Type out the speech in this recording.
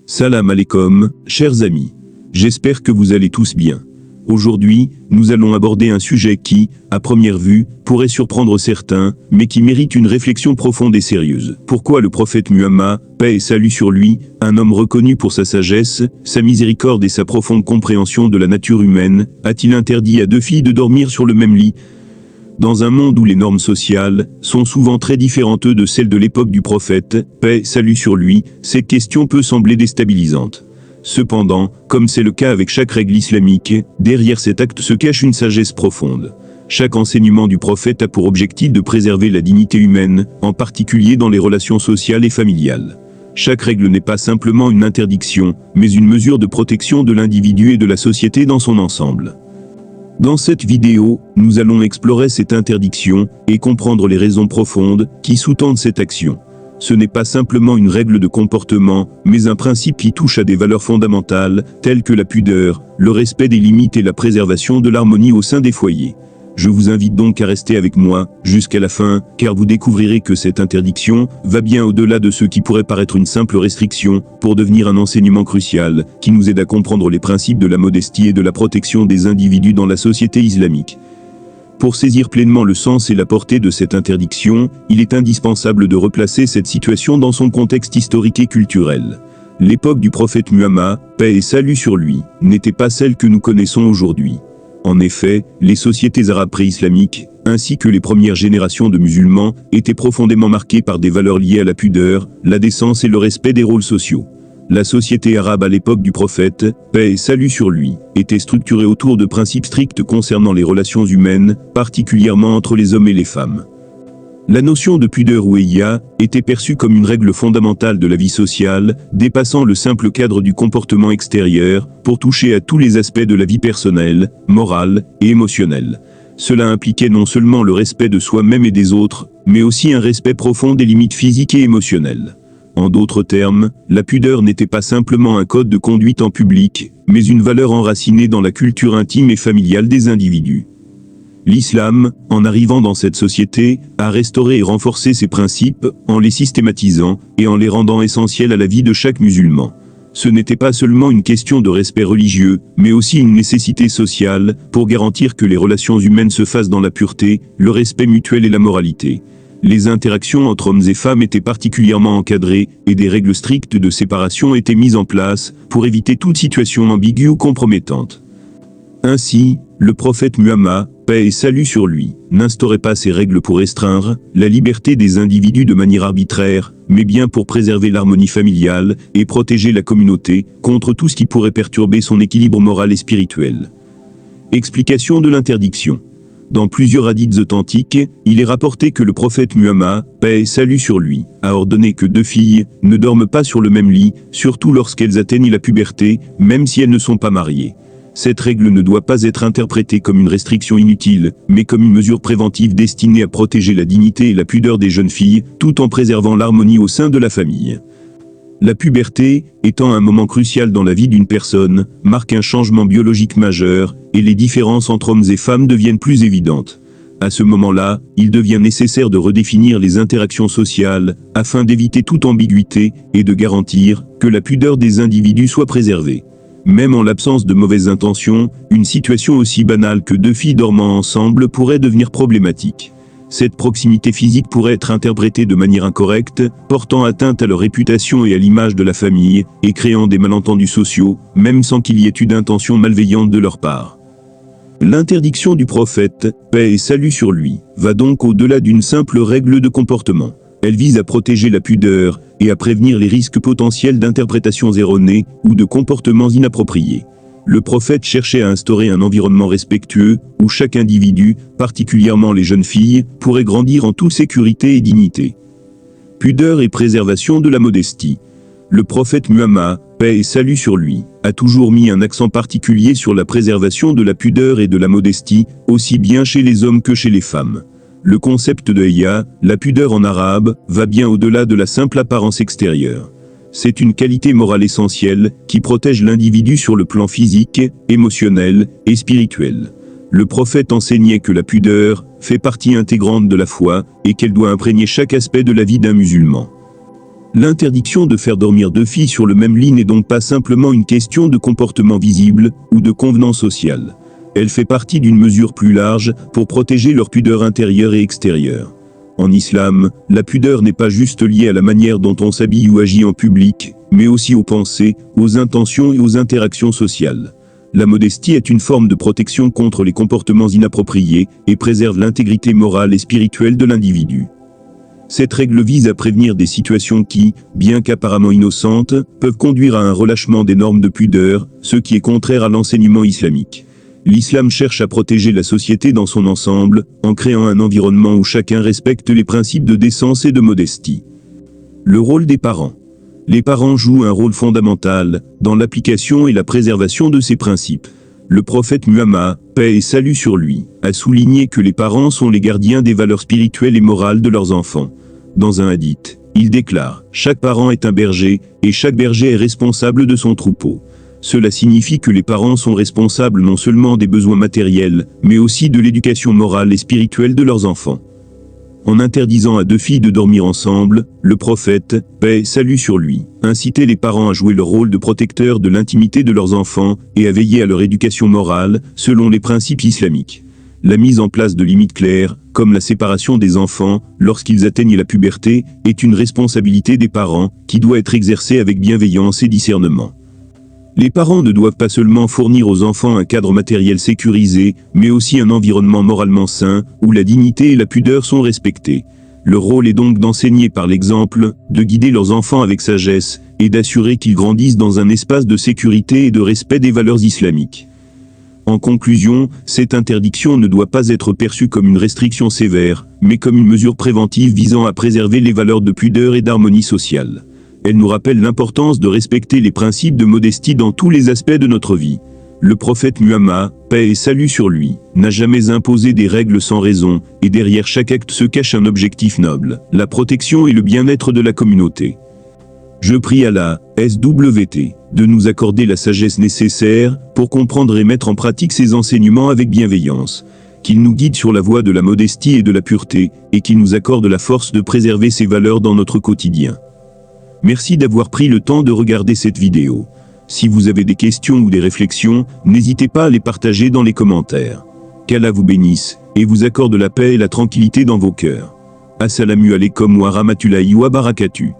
Salam alaikum, chers amis. J'espère que vous allez tous bien. Aujourd'hui, nous allons aborder un sujet qui, à première vue, pourrait surprendre certains, mais qui mérite une réflexion profonde et sérieuse. Pourquoi le prophète Muhammad, paix et salut sur lui, un homme reconnu pour sa sagesse, sa miséricorde et sa profonde compréhension de la nature humaine, a-t-il interdit à deux filles de dormir sur le même lit ? Dans un monde où les normes sociales sont souvent très différentes de celles de l'époque du prophète, paix, salut sur lui, cette question peut sembler déstabilisante. Cependant, comme c'est le cas avec chaque règle islamique, derrière cet acte se cache une sagesse profonde. Chaque enseignement du prophète a pour objectif de préserver la dignité humaine, en particulier dans les relations sociales et familiales. Chaque règle n'est pas simplement une interdiction, mais une mesure de protection de l'individu et de la société dans son ensemble. Dans cette vidéo, nous allons explorer cette interdiction et comprendre les raisons profondes qui sous-tendent cette action. Ce n'est pas simplement une règle de comportement, mais un principe qui touche à des valeurs fondamentales, telles que la pudeur, le respect des limites et la préservation de l'harmonie au sein des foyers. Je vous invite donc à rester avec moi jusqu'à la fin, car vous découvrirez que cette interdiction va bien au-delà de ce qui pourrait paraître une simple restriction, pour devenir un enseignement crucial, qui nous aide à comprendre les principes de la modestie et de la protection des individus dans la société islamique. Pour saisir pleinement le sens et la portée de cette interdiction, il est indispensable de replacer cette situation dans son contexte historique et culturel. L'époque du prophète Muhammad, paix et salut sur lui, n'était pas celle que nous connaissons aujourd'hui. En effet, les sociétés arabes pré-islamiques, ainsi que les premières générations de musulmans, étaient profondément marquées par des valeurs liées à la pudeur, la décence et le respect des rôles sociaux. La société arabe à l'époque du prophète, paix et salut sur lui, était structurée autour de principes stricts concernant les relations humaines, particulièrement entre les hommes et les femmes. La notion de pudeur ou hayya était perçue comme une règle fondamentale de la vie sociale, dépassant le simple cadre du comportement extérieur, pour toucher à tous les aspects de la vie personnelle, morale et émotionnelle. Cela impliquait non seulement le respect de soi-même et des autres, mais aussi un respect profond des limites physiques et émotionnelles. En d'autres termes, la pudeur n'était pas simplement un code de conduite en public, mais une valeur enracinée dans la culture intime et familiale des individus. L'islam, en arrivant dans cette société, a restauré et renforcé ces principes, en les systématisant, et en les rendant essentiels à la vie de chaque musulman. Ce n'était pas seulement une question de respect religieux, mais aussi une nécessité sociale, pour garantir que les relations humaines se fassent dans la pureté, le respect mutuel et la moralité. Les interactions entre hommes et femmes étaient particulièrement encadrées, et des règles strictes de séparation étaient mises en place, pour éviter toute situation ambiguë ou compromettante. Ainsi, le prophète Muhammad, paix et salut sur lui, n'instaurait pas ces règles pour restreindre la liberté des individus de manière arbitraire, mais bien pour préserver l'harmonie familiale et protéger la communauté contre tout ce qui pourrait perturber son équilibre moral et spirituel. Explication de l'interdiction. Dans plusieurs hadiths authentiques, il est rapporté que le prophète Muhammad, paix et salut sur lui, a ordonné que deux filles ne dorment pas sur le même lit, surtout lorsqu'elles atteignent la puberté, même si elles ne sont pas mariées. Cette règle ne doit pas être interprétée comme une restriction inutile, mais comme une mesure préventive destinée à protéger la dignité et la pudeur des jeunes filles, tout en préservant l'harmonie au sein de la famille. La puberté, étant un moment crucial dans la vie d'une personne, marque un changement biologique majeur, et les différences entre hommes et femmes deviennent plus évidentes. À ce moment-là, il devient nécessaire de redéfinir les interactions sociales, afin d'éviter toute ambiguïté, et de garantir que la pudeur des individus soit préservée. Même en l'absence de mauvaises intentions, une situation aussi banale que deux filles dormant ensemble pourrait devenir problématique. Cette proximité physique pourrait être interprétée de manière incorrecte, portant atteinte à leur réputation et à l'image de la famille, et créant des malentendus sociaux, même sans qu'il y ait eu d'intention malveillante de leur part. L'interdiction du prophète, paix et salut sur lui, va donc au-delà d'une simple règle de comportement. Elle vise à protéger la pudeur et à prévenir les risques potentiels d'interprétations erronées ou de comportements inappropriés. Le prophète cherchait à instaurer un environnement respectueux où chaque individu, particulièrement les jeunes filles, pourrait grandir en toute sécurité et dignité. Pudeur et préservation de la modestie. Le prophète Muhammad, paix et salut sur lui, a toujours mis un accent particulier sur la préservation de la pudeur et de la modestie, aussi bien chez les hommes que chez les femmes. Le concept de hayya, la pudeur en arabe, va bien au-delà de la simple apparence extérieure. C'est une qualité morale essentielle qui protège l'individu sur le plan physique, émotionnel et spirituel. Le prophète enseignait que la pudeur fait partie intégrante de la foi et qu'elle doit imprégner chaque aspect de la vie d'un musulman. L'interdiction de faire dormir deux filles sur le même lit n'est donc pas simplement une question de comportement visible ou de convenance sociale. Elle fait partie d'une mesure plus large pour protéger leur pudeur intérieure et extérieure. En islam, la pudeur n'est pas juste liée à la manière dont on s'habille ou agit en public, mais aussi aux pensées, aux intentions et aux interactions sociales. La modestie est une forme de protection contre les comportements inappropriés et préserve l'intégrité morale et spirituelle de l'individu. Cette règle vise à prévenir des situations qui, bien qu'apparemment innocentes, peuvent conduire à un relâchement des normes de pudeur, ce qui est contraire à l'enseignement islamique. L'islam cherche à protéger la société dans son ensemble, en créant un environnement où chacun respecte les principes de décence et de modestie. Le rôle des parents. Les parents jouent un rôle fondamental dans l'application et la préservation de ces principes. Le prophète Muhammad, paix et salut sur lui, a souligné que les parents sont les gardiens des valeurs spirituelles et morales de leurs enfants. Dans un hadith, il déclare « Chaque parent est un berger, et chaque berger est responsable de son troupeau ». Cela signifie que les parents sont responsables non seulement des besoins matériels, mais aussi de l'éducation morale et spirituelle de leurs enfants. En interdisant à deux filles de dormir ensemble, le prophète, paix et salut sur lui, incitait les parents à jouer leur rôle de protecteur de l'intimité de leurs enfants et à veiller à leur éducation morale, selon les principes islamiques. La mise en place de limites claires, comme la séparation des enfants lorsqu'ils atteignent la puberté, est une responsabilité des parents qui doit être exercée avec bienveillance et discernement. Les parents ne doivent pas seulement fournir aux enfants un cadre matériel sécurisé, mais aussi un environnement moralement sain, où la dignité et la pudeur sont respectées. Leur rôle est donc d'enseigner par l'exemple, de guider leurs enfants avec sagesse, et d'assurer qu'ils grandissent dans un espace de sécurité et de respect des valeurs islamiques. En conclusion, cette interdiction ne doit pas être perçue comme une restriction sévère, mais comme une mesure préventive visant à préserver les valeurs de pudeur et d'harmonie sociale. Elle nous rappelle l'importance de respecter les principes de modestie dans tous les aspects de notre vie. Le prophète Muhammad, paix et salut sur lui, n'a jamais imposé des règles sans raison, et derrière chaque acte se cache un objectif noble, la protection et le bien-être de la communauté. Je prie Allah, SWT, de nous accorder la sagesse nécessaire pour comprendre et mettre en pratique ces enseignements avec bienveillance, qu'il nous guide sur la voie de la modestie et de la pureté, et qu'il nous accorde la force de préserver ces valeurs dans notre quotidien. Merci d'avoir pris le temps de regarder cette vidéo. Si vous avez des questions ou des réflexions, n'hésitez pas à les partager dans les commentaires. Qu'Allah vous bénisse, et vous accorde la paix et la tranquillité dans vos cœurs. Assalamu alaikum wa rahmatullahi wa barakatuh.